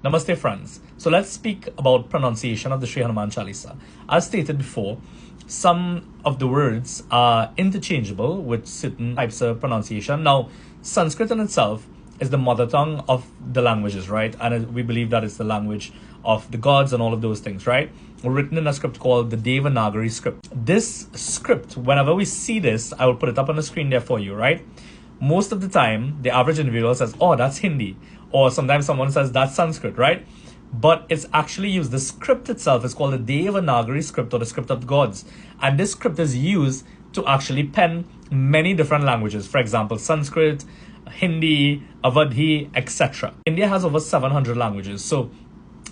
Namaste friends. So let's speak about pronunciation of the Shri Hanuman Chalisa. As stated before, some of the words are interchangeable with certain types of pronunciation. Now, Sanskrit in itself is the mother tongue of the languages, right? And we believe that it's the language of the gods and all of those things, right? Written in a script called the Devanagari script. This script, whenever we see this, I will put it up on the screen there for you, right? Most of the time, the average individual says, oh, that's Hindi. Or sometimes someone says, that's Sanskrit, right? But it's actually used. The script itself is called the Devanagari script, or the script of the gods. And this script is used to actually pen many different languages. For example, Sanskrit, Hindi, Awadhi, etc. India has over 700 languages. So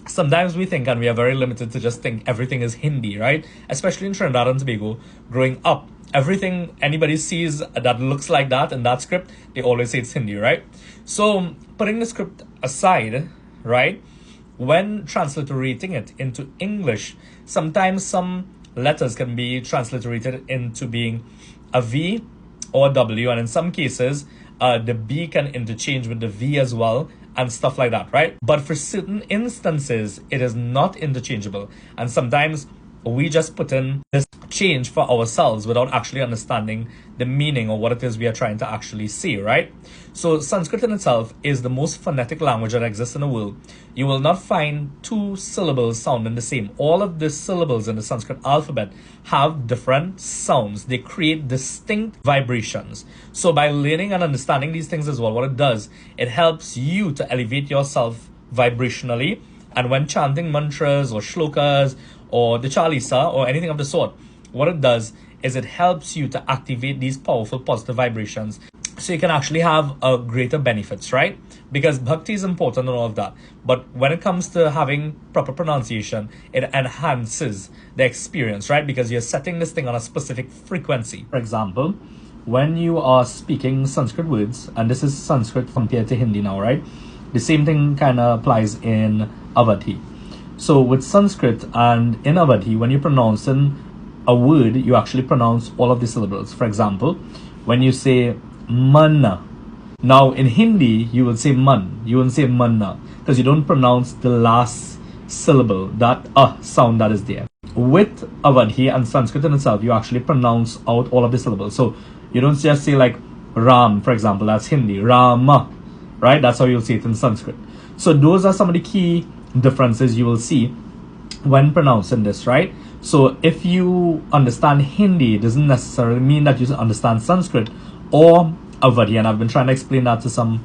sometimes we think, and we are very limited to just think everything is Hindi, right? Especially in Trinidad and Tobago, growing up, everything anybody sees that looks like that in that script, they always say it's Hindi, right? So putting the script aside, right, when transliterating it into English, sometimes some letters can be transliterated into being a V or a W, and in some cases, the B can interchange with the V as well, and stuff like that, right? But for certain instances, it is not interchangeable. And sometimes we just put in this change for ourselves without actually understanding the meaning or what it is we are trying to actually see, right? So Sanskrit in itself is the most phonetic language that exists in the world. You will not find two syllables sounding the same. All of the syllables in the Sanskrit alphabet have different sounds. They create distinct vibrations. So by learning and understanding these things as well, what it does, it helps you to elevate yourself vibrationally. And when chanting mantras or shlokas or the Chālīsā or anything of the sort, what it does is it helps you to activate these powerful positive vibrations so you can actually have a greater benefits, right? Because bhakti is important and all of that. But when it comes to having proper pronunciation, it enhances the experience, right? Because you're setting this thing on a specific frequency. For example, when you are speaking Sanskrit words, and this is Sanskrit compared to Hindi now, right? The same thing kind of applies in Awadhi. So with Sanskrit and in Awadhi, when you're pronouncing a word, you actually pronounce all of the syllables. For example, when you say manna, now in Hindi, you will say man, you won't say manna, because you don't pronounce the last syllable, that sound that is there. With Awadhi and Sanskrit in itself, you actually pronounce out all of the syllables. So you don't just say like Ram, for example, that's Hindi, Rama, right? That's how you'll say it in Sanskrit. So those are some of the key differences you will see when pronouncing this, right? So if you understand Hindi, it doesn't necessarily mean that you understand Sanskrit or Awadhi, and I've been trying to explain that to some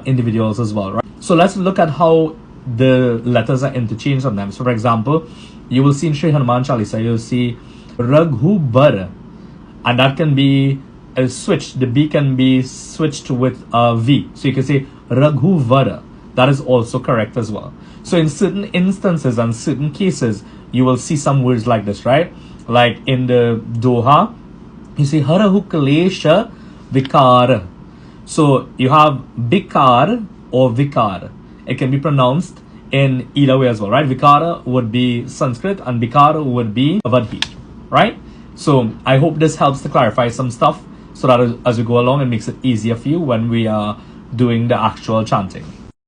individuals as well, right? So let's look at how the letters are interchanged on them. So for example, you will see in Shri Hanuman Chalisa, you'll see Raghubar, and that can be switched. The B can be switched with a V. So you can say Raghuvara. That is also correct as well. So in certain instances and certain cases, you will see some words like this, right? Like in the Doha, you see Harahu Kalesha Vikar. So you have Bikar or Vikar. It can be pronounced in either way as well, right? Vikara would be Sanskrit and Bikar would be Awadhi, right? So I hope this helps to clarify some stuff so that as we go along, it makes it easier for you when we are doing the actual chanting.